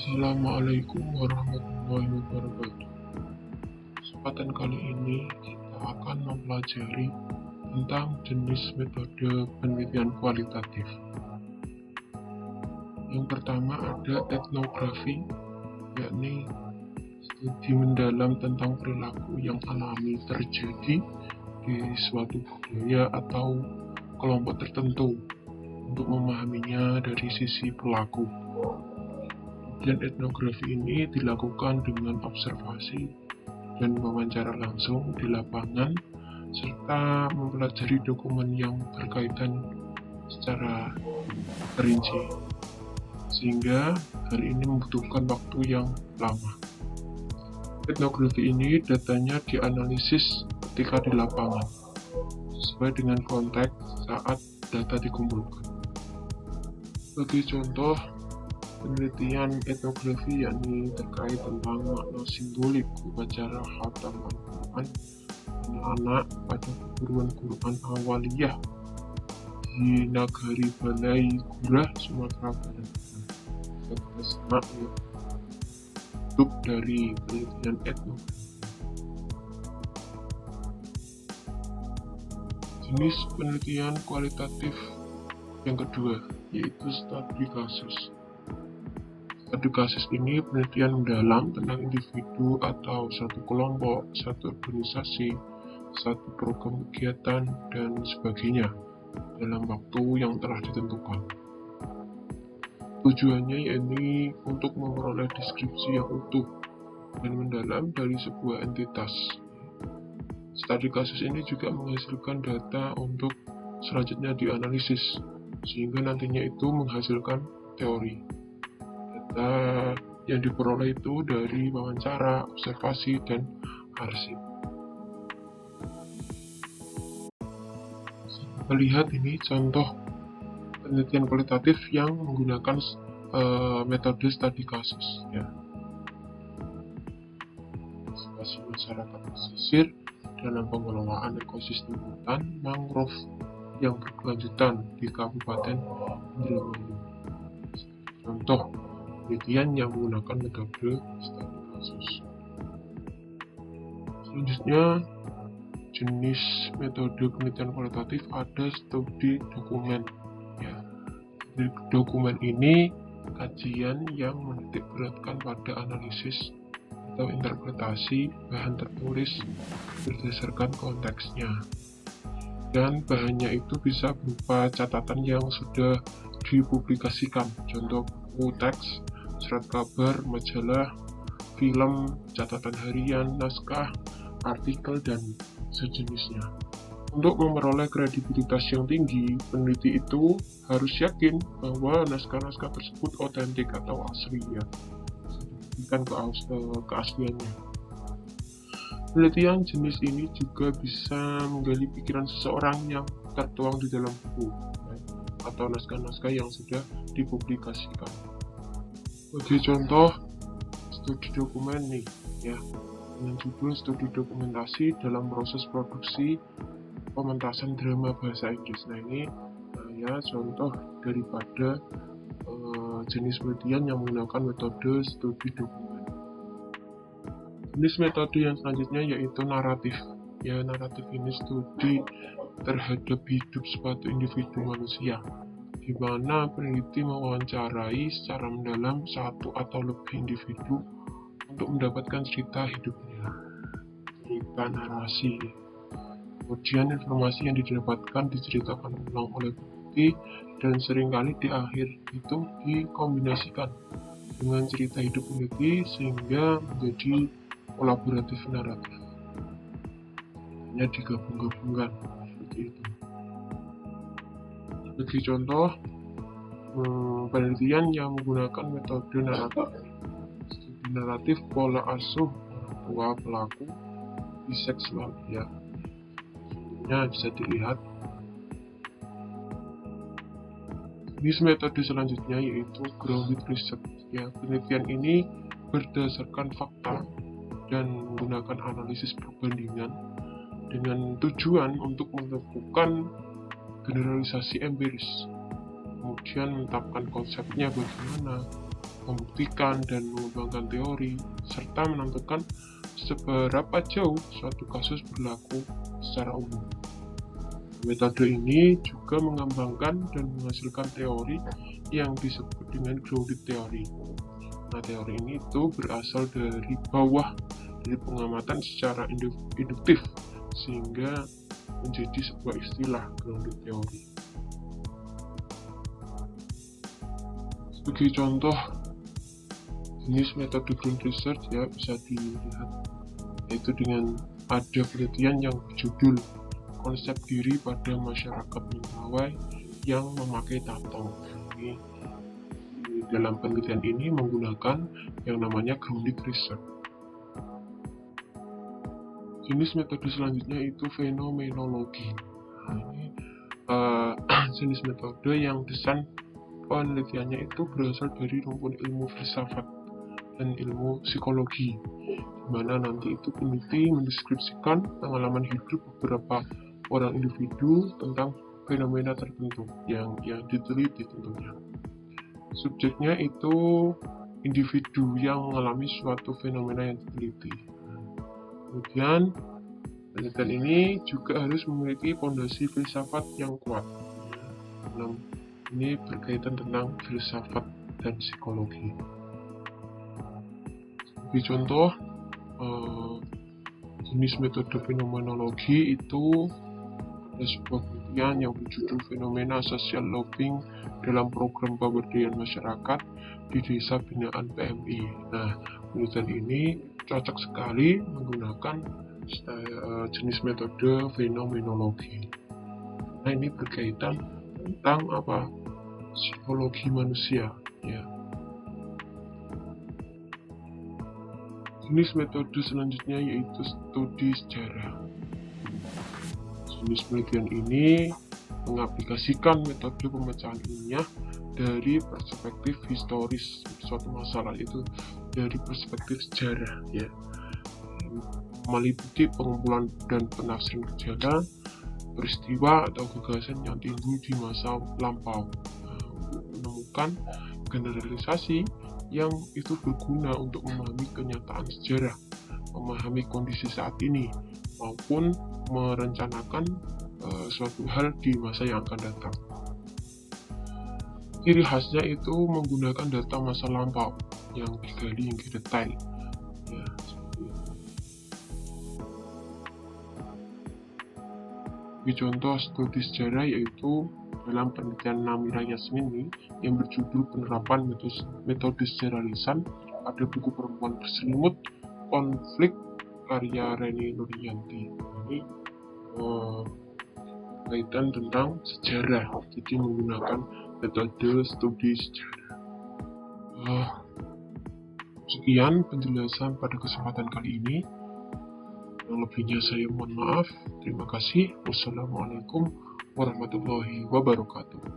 Assalamualaikum warahmatullahi wabarakatuh. Kesempatan kali ini kita akan mempelajari tentang jenis metode penelitian kualitatif. Yang pertama ada etnografi, yakni studi mendalam tentang perilaku yang alami terjadi di suatu budaya atau kelompok tertentu untuk memahaminya dari sisi perilaku. Dan etnografi ini dilakukan dengan observasi dan wawancara langsung di lapangan serta mempelajari dokumen yang berkaitan secara rinci, sehingga hal ini membutuhkan waktu yang lama. Etnografi ini datanya dianalisis ketika di lapangan sesuai dengan konteks saat data dikumpulkan. Bagi contoh penelitian etnografi yakni terkait tentang makna simbolik upacara khatam Al-Quran anak-anak pada perguruan Quran awaliyah di Nagari Balai Gurah, Sumatera Barat. Kita simak bentuk dari penelitian etnografi. Jenis penelitian kualitatif yang kedua yaitu studi kasus. Studi kasus ini penelitian mendalam tentang individu atau satu kelompok, satu organisasi, satu program kegiatan, dan sebagainya dalam waktu yang telah ditentukan. Tujuannya yakni untuk memperoleh deskripsi yang utuh dan mendalam dari sebuah entitas. Studi kasus ini juga menghasilkan data untuk selanjutnya dianalisis, sehingga nantinya itu menghasilkan teori. Data yang diperoleh itu dari wawancara, observasi, dan arsip. Kita lihat ini contoh penelitian kualitatif yang menggunakan metode studi kasus. Ya. Partisipasi masyarakat pesisir dalam pengelolaan ekosistem hutan mangrove yang berkelanjutan di Kabupaten Indramayu. Contoh penelitian yang menggunakan metode studi kasus. Selanjutnya, jenis metode penelitian kualitatif ada studi dokumen. Ya, di dokumen ini kajian yang menitik beratkan pada analisis atau interpretasi bahan tertulis berdasarkan konteksnya. Dan bahannya itu bisa berupa catatan yang sudah dipublikasikan, contoh buku teks, surat kabar, majalah, film, catatan harian, naskah, artikel, dan sejenisnya. Untuk memperoleh kredibilitas yang tinggi, peneliti itu harus yakin bahwa naskah-naskah tersebut otentik atau asli, ya, bukan keasliannya. Penelitian jenis ini juga bisa menggali pikiran seseorang yang tertuang di dalam buku atau naskah-naskah yang sudah dipublikasikan. Bagi contoh studi dokumen nih, ya, dengan judul studi dokumentasi dalam proses produksi pementasan drama bahasa Inggris. Nah ini ya contoh daripada jenis penelitian yang menggunakan metode studi dokumen. Jenis metode yang selanjutnya yaitu naratif. Ya, naratif ini studi terhadap hidup suatu individu manusia, di mana peneliti mewawancarai secara mendalam satu atau lebih individu untuk mendapatkan cerita hidupnya. Cerita narasi. Kemudian informasi yang didapatkan diceritakan ulang oleh peneliti dan seringkali di akhir itu dikombinasikan dengan cerita hidup peneliti sehingga menjadi kolaboratif naratif. Hanya digabung-gabungkan seperti itu. Sebagai contoh, penelitian yang menggunakan metode naratif. Studi naratif pola asuh orang tua pelaku biseksual, ya. Contohnya bisa dilihat. Jenis metode selanjutnya yaitu grounded research. Ya, penelitian ini berdasarkan fakta dan menggunakan analisis perbandingan dengan tujuan untuk melakukan generalisasi empiris, kemudian menetapkan konsepnya bagaimana, membuktikan dan mengembangkan teori, serta menentukan seberapa jauh suatu kasus berlaku secara umum. Metode ini juga mengembangkan dan menghasilkan teori yang disebut dengan grounded theory. Nah, teori ini itu berasal dari bawah, dari pengamatan secara induktif, sehingga menjadi sebuah istilah grounded theory. Sebagai contoh jenis metode ground research ya bisa dilihat, yaitu dengan ada penelitian yang berjudul konsep diri pada masyarakat Mentawai yang memakai tato. Jadi, dalam penelitian ini menggunakan yang namanya grounded research. Jenis metode selanjutnya itu fenomenologi. Nah, ini jenis metode yang desain penelitiannya itu berasal dari rumpun ilmu filsafat dan ilmu psikologi, di mana nanti itu peneliti mendeskripsikan pengalaman hidup beberapa orang individu tentang fenomena tertentu yang diteliti tentunya. Subjeknya itu individu yang mengalami suatu fenomena yang diteliti. Kemudian penelitian ini juga harus memiliki fondasi filsafat yang kuat. Ini berkaitan tentang filsafat dan psikologi. Sebagai contoh, jenis metode fenomenologi itu ada sebuah penelitian yang berjudul fenomena social lobbying dalam program pemberdayaan masyarakat di desa binaan PMI. Nah, penelitian ini cocok sekali menggunakan jenis metode fenomenologi. Nah, ini berkaitan tentang psikologi manusia ya. Jenis metode selanjutnya yaitu studi sejarah. Jenis penelitian ini mengaplikasikan metode pemecahan ilmiah dari perspektif historis suatu masalah, itu dari perspektif sejarah ya, meliputi pengumpulan dan penafsiran gejala, peristiwa atau gagasan yang timbul di masa lampau, untuk menemukan generalisasi yang itu berguna untuk memahami kenyataan sejarah, memahami kondisi saat ini, maupun merencanakan suatu hal di masa yang akan datang. Ciri khasnya itu menggunakan data masa lampau yang digali hingga detail ya. Contoh studi sejarah yaitu dalam penelitian Namira Yasmini yang berjudul penerapan metode sejarah lisan pada buku Perempuan Berselimut Konflik karya Reni Nuryanti. Ini kaitan tentang sejarah, jadi menggunakan metode studi sejarah. Sekian penjelasan pada kesempatan kali ini. Yang lebihnya saya mohon maaf. Terima kasih. Wassalamualaikum warahmatullahi wabarakatuh.